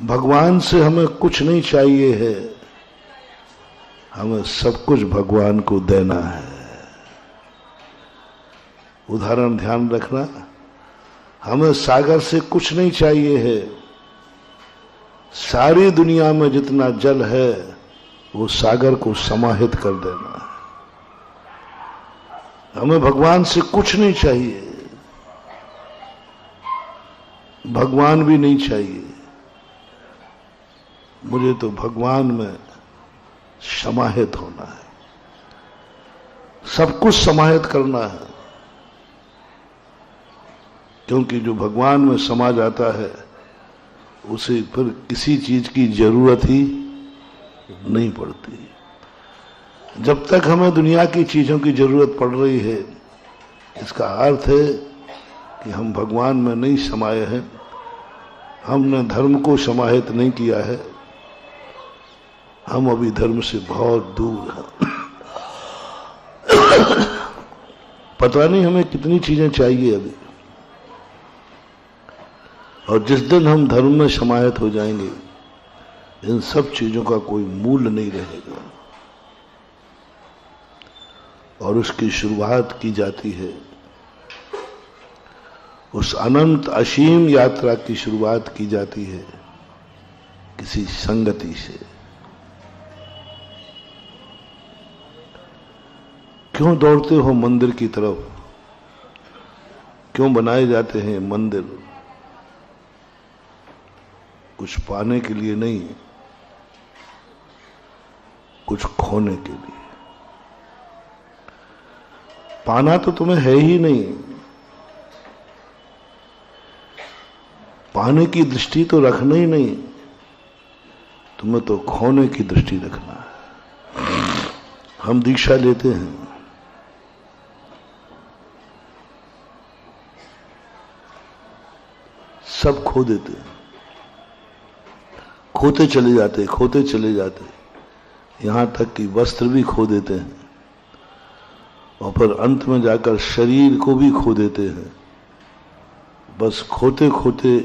भगवान से हमें कुछ नहीं चाहिए है, हमें सब कुछ भगवान को देना है। उदाहरण ध्यान रखना, हमें सागर से कुछ नहीं चाहिए है, सारी दुनिया में जितना जल है वो सागर को समाहित कर देना है। हमें भगवान से कुछ नहीं चाहिए, भगवान भी नहीं चाहिए, मुझे तो भगवान में समाहित होना है, सब कुछ समाहित करना है। क्योंकि जो भगवान में समा जाता है उसे फिर किसी चीज की जरूरत ही नहीं पड़ती। जब तक हमें दुनिया की चीजों की जरूरत पड़ रही है, इसका अर्थ है कि हम भगवान में नहीं समाये हैं, हमने धर्म को समाहित नहीं किया है, हम अभी धर्म से बहुत दूर हैं। पता नहीं हमें कितनी चीजें चाहिए अभी, और जिस दिन हम धर्म में समाहित हो जाएंगे इन सब चीजों का कोई मूल्य नहीं रहेगा। और उसकी शुरुआत की जाती है, उस अनंत असीम यात्रा की शुरुआत की जाती है किसी संगति से। क्यों दौड़ते हो मंदिर की तरफ? क्यों बनाए जाते हैं मंदिर? कुछ पाने के लिए नहीं, कुछ खोने के लिए। पाना तो तुम्हें है ही नहीं, पाने की दृष्टि तो रखना ही नहीं, तुम्हें तो खोने की दृष्टि रखना है। हम दीक्षा लेते हैं, सब खो देते हैं, खोते चले जाते, खोते चले जाते, यहां तक कि वस्त्र भी खो देते हैं, और फिर अंत में जाकर शरीर को भी खो देते हैं। बस खोते खोते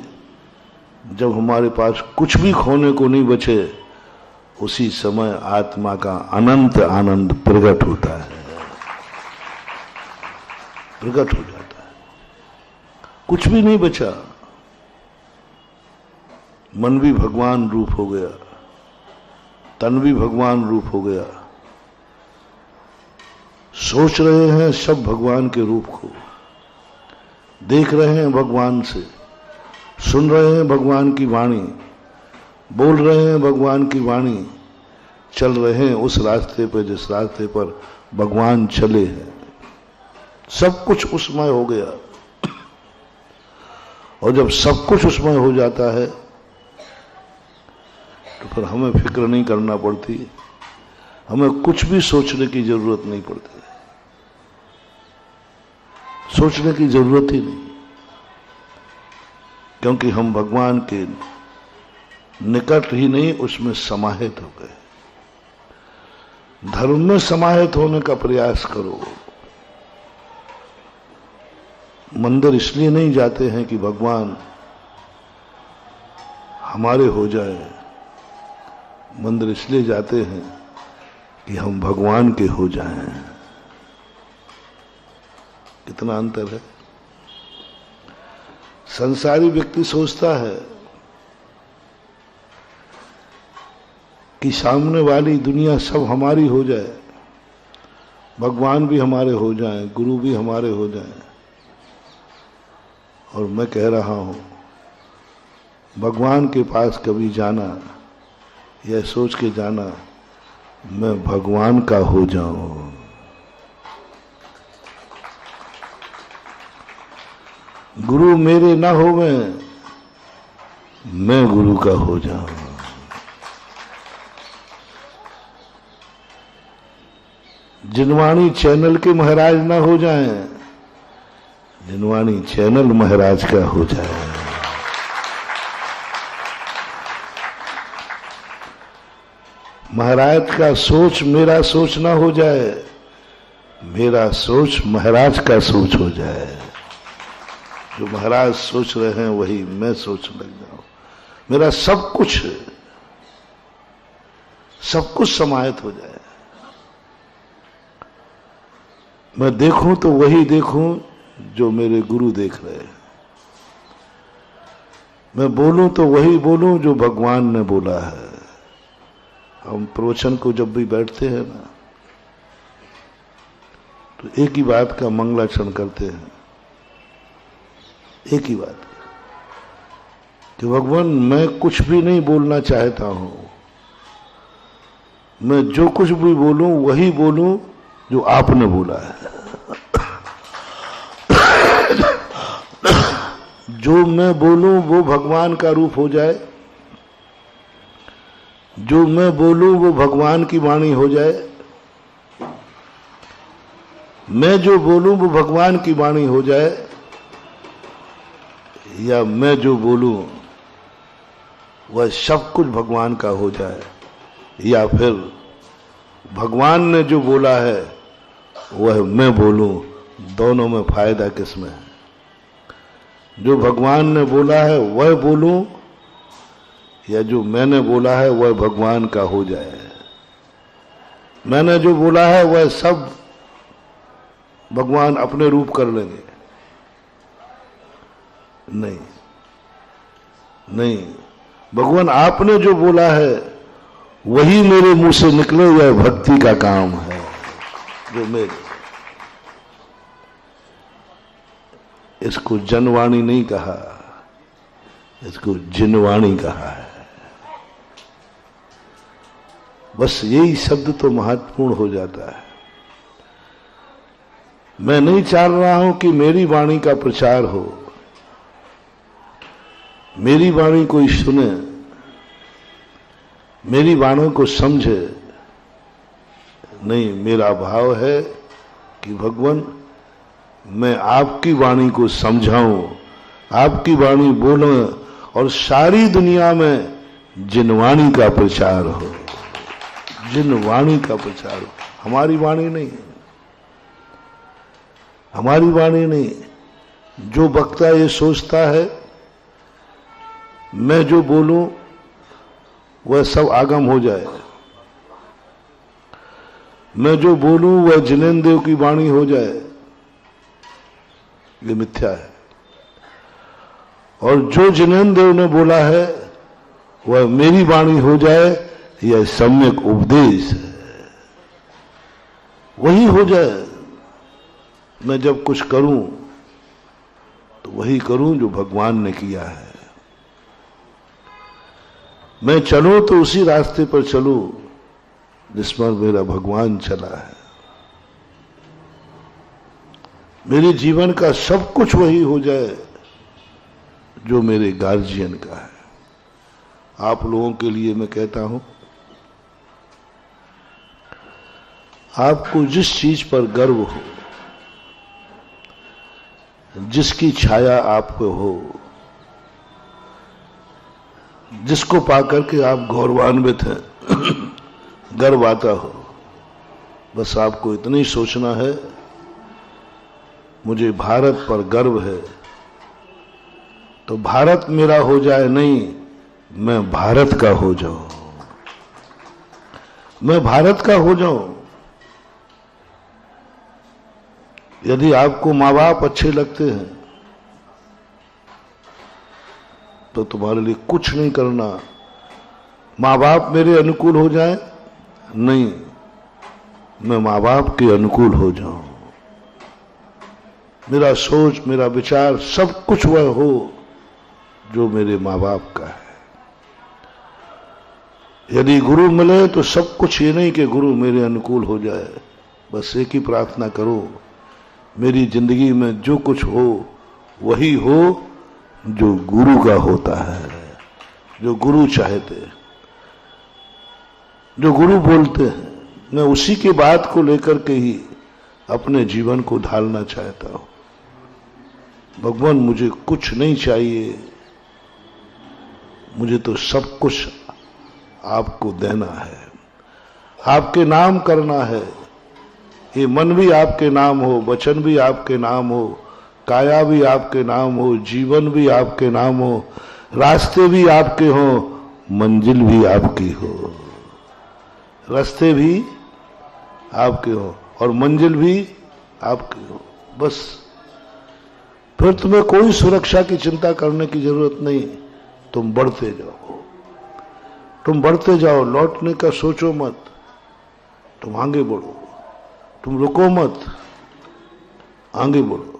जब हमारे पास कुछ भी खोने को नहीं बचे, उसी समय आत्मा का अनंत आनंद प्रकट होता है, प्रकट हो जाता है। कुछ भी नहीं बचा, मन भी भगवान रूप हो गया, तन भी भगवान रूप हो गया। सोच रहे हैं सब भगवान के रूप को, देख रहे हैं भगवान से, सुन रहे हैं भगवान की वाणी, बोल रहे हैं भगवान की वाणी, चल रहे हैं उस रास्ते पर जिस रास्ते पर भगवान चले हैं। सब कुछ उसमय हो गया, और जब सब कुछ उसमय हो जाता है तो फिर हमें फिक्र नहीं करना पड़ती, हमें कुछ भी सोचने की जरूरत नहीं पड़ती, सोचने की जरूरत ही नहीं, क्योंकि हम भगवान के निकट ही नहीं उसमें समाहित हो गए। धर्म में समाहित होने का प्रयास करो। मंदिर इसलिए नहीं जाते हैं कि भगवान हमारे हो जाए, मंदिर इसलिए जाते हैं कि हम भगवान के हो जाएं। कितना अंतर है। संसारी व्यक्ति सोचता है कि सामने वाली दुनिया सब हमारी हो जाए, भगवान भी हमारे हो जाएं, गुरु भी हमारे हो जाएं। और मैं कह रहा हूं, भगवान के पास कभी जाना, यह सोच के जाना मैं भगवान का हो जाऊं, गुरु मेरे ना होवे, मैं गुरु का हो जाऊं। जिनवाणी चैनल के महाराज ना हो जाएं, जिनवाणी चैनल महाराज का हो जाए। महाराज का सोच मेरा सोच ना हो जाए, मेरा सोच महाराज का सोच हो जाए। जो महाराज सोच रहे हैं वही मैं सोचने लग जाऊं, मेरा सब कुछ समाहित हो जाए। मैं देखूं तो वही देखूं जो मेरे गुरु देख रहे हैं। मैं बोलूं तो वही बोलूं जो भगवान ने बोला है। हम प्रवचन को जब भी बैठते हैं ना, तो एक ही बात का मंगलाचरण करते हैं, एक ही बात कि भगवान मैं कुछ भी नहीं बोलना चाहता हूं, मैं जो कुछ भी बोलूं वही बोलूं जो आपने बोला है। जो मैं बोलूं वो भगवान का रूप हो जाए, जो मैं बोलूं वो भगवान की वाणी हो जाए, मैं जो बोलूं वो भगवान की वाणी हो जाए, या मैं जो बोलूं वह सब कुछ भगवान का हो जाए, या फिर भगवान ने जो बोला है वह मैं बोलूं। दोनों में फायदा किसमें है? जो भगवान ने बोला है वह बोलूं, या जो मैंने बोला है वह भगवान का हो जाए। मैंने जो बोला है वह सब भगवान अपने रूप कर लेंगे। नहीं नहीं, भगवान आपने जो बोला है वही मेरे मुंह से निकले, यह भक्ति का काम है। जो मेरे, इसको जनवाणी नहीं कहा, इसको जिनवाणी कहा है। बस यही शब्द तो महत्वपूर्ण हो जाता है। मैं नहीं चाह रहा हूं कि मेरी वाणी का प्रचार हो, मेरी वाणी कोई सुने, मेरी वाणी को समझे। नहीं, मेरा भाव है कि भगवान मैं आपकी वाणी को समझाऊं, आपकी वाणी बोलूं और सारी दुनिया में जिनवाणी का प्रचार हो, जिनवाणी का प्रचार हो। हमारी वाणी नहीं, हमारी वाणी नहीं। जो वक्ता ये सोचता है मैं जो बोलूं वह सब आगम हो जाए, मैं जो बोलूं वह जिनेन्द्र देव की वाणी हो जाए, ये मिथ्या है। और जो जिनेन्द्र देव ने बोला है वह मेरी वाणी हो जाए, यह सम्यक उपदेश है, वही हो जाए। मैं जब कुछ करूं तो वही करूं जो भगवान ने किया है। मैं चलूं तो उसी रास्ते पर चलूं जिस पर मेरा भगवान चला है। मेरे जीवन का सब कुछ वही हो जाए जो मेरे गार्जियन का है। आप लोगों के लिए मैं कहता हूं, आपको जिस चीज पर गर्व हो, जिसकी छाया आप पे हो, जिसको पाकर के आप गौरवान्वित हैं, गर्व आता हो, बस आपको इतना ही सोचना है मुझे भारत पर गर्व है, तो भारत मेरा हो जाए नहीं, मैं भारत का हो जाऊं, मैं भारत का हो जाऊं। यदि आपको माँ बाप अच्छे लगते हैं तो तुम्हारे लिए कुछ नहीं करना। माँ बाप मेरे अनुकूल हो जाए, नहीं, मैं माँ बाप के अनुकूल हो जाऊं। मेरा सोच, मेरा विचार, सब कुछ वह हो जो मेरे माँ बाप का है। यदि गुरु मिले तो सब कुछ, ये नहीं कि गुरु मेरे अनुकूल हो जाए। बस एक ही प्रार्थना करो, मेरी जिंदगी में जो कुछ हो वही हो जो गुरु का होता है, जो गुरु चाहते हैं, जो गुरु बोलते हैं। मैं उसी की बात को लेकर के ही अपने जीवन को ढालना चाहता हूं। भगवान मुझे कुछ नहीं चाहिए, मुझे तो सब कुछ आपको देना है, आपके नाम करना है। ये मन भी आपके नाम हो, वचन भी आपके नाम हो, काया भी आपके नाम हो, जीवन भी आपके नाम हो, रास्ते भी आपके हो, मंजिल भी आपकी हो। रास्ते भी आपके हो और मंजिल भी आपकी हो। बस फिर तुम्हें कोई सुरक्षा की चिंता करने की जरूरत नहीं। तुम बढ़ते जाओ, तुम बढ़ते जाओ, लौटने का सोचो मत। तुम आगे बढ़ो, तुम रुको मत, आगे बढ़ो।